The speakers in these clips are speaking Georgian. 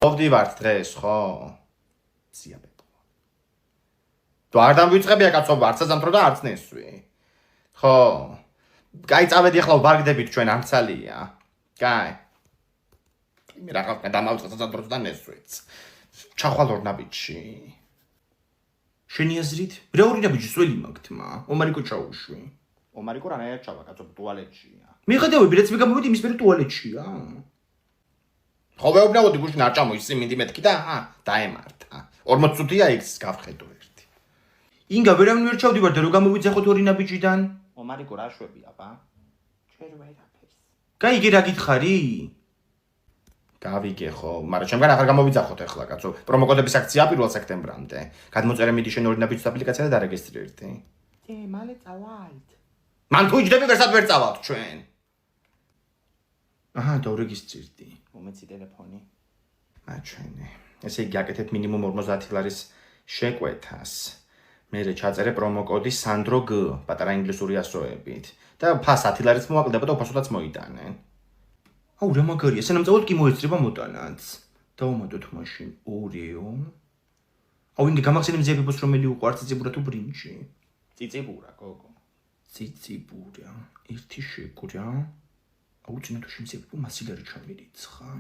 მოვდივართ დღეს, ხო? სიაბეთო. თუ არ დამვიწყებია კაცო ვარცა ზამთრო და არც ნესვი. ხო. კაი წავედი ახლა ვბარგდებით ჩვენ ამცალია. კაი. მე რაღაცა დამავიწყე ზამთროს და ნესვიც. ჩახვალ ორ ნაბიჯში. შენი აზრით? რა ორი ნაბიჯი სველი მაგთმა? ომარიკო ჩაუშვი. ომარიკო რანაირად ჩავა კაცო ტუალეტშია. მიხედავები რაც მე გამოვიდი იმის მერე ტუალეტშია. ხო ვეუბნებოდი გუშინ არ ჩამოის სიმინდი მეთქი და დაემართა. 40 წუთია იქს გავხედო ერთი. ინგა ვერავინ ვერ ჩავდივარ და რო გამოვიძახოთ ორი ნაბიჯიდან? ომარიკო რა შვები აბა? ჩვენ ვერაფერს. გაიგე რა გითხარი? გავიგე ხო, მაგრამ ჩემგან ახლა გამოვიძახოთ ახლა კაცო. პრომოკოდების აქცია 1 სექტემბრამდე. გადმოწერე მიდი შენ ორი ნაბიჯის აპლიკაცია და დარეგისტრირდი. მალე წავალთ. მან თუ იჯდები ვერსად ვერ წავალთ ჩვენ. აჰა, დაურეგისტრირდი. მომეცი ტელეფონი. მაჩვენე. ესე იგი აკეთებ მინიმუმ 50 ლარის შეკვეთას. მერე ჩაწერე პრომოკოდი სანდრო G, პატარა ინგლისური ასოებით და ფას 10 ლარიც მოაკლდება და უფასოდაც მოიტანენ. აუ რა მაგარია, სანამწაოდ კი მოეცრება მოტანაც. დავუმატოთ მაშინ 2. აუ ინგე გამახსენე მზეებებს რომელი უყვართ ციციბურა თუ ბრინჯი? ციციბურა, გოგო. ციციბურა. ერთი შეკვრა. აუ წინა თუ შემზეებო მასილარი ჩამირიცხა.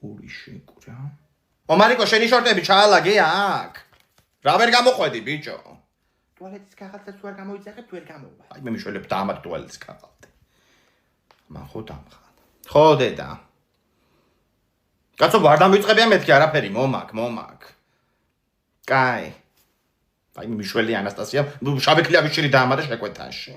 2 შეკვრა. ომარიკო შენი შორტები ჩაალაგე აქ. რა ვერ გამოყვედი ბიჭო? ტუალეტის კაღალდაც თუ არ გამოიძახებ, თუ ვერ გამოვა. აი მე მიშველებ დაამატ ტუალეტის კაღალდი. მან ხო დამხა. ხო დედა. კაცო ვარ დამვიწყებია მეთქი არაფერი მომაკ. კაი. აი მიშველი ანასტასია, შავი ქლიავი შირი დაამატა შეკვეთაში.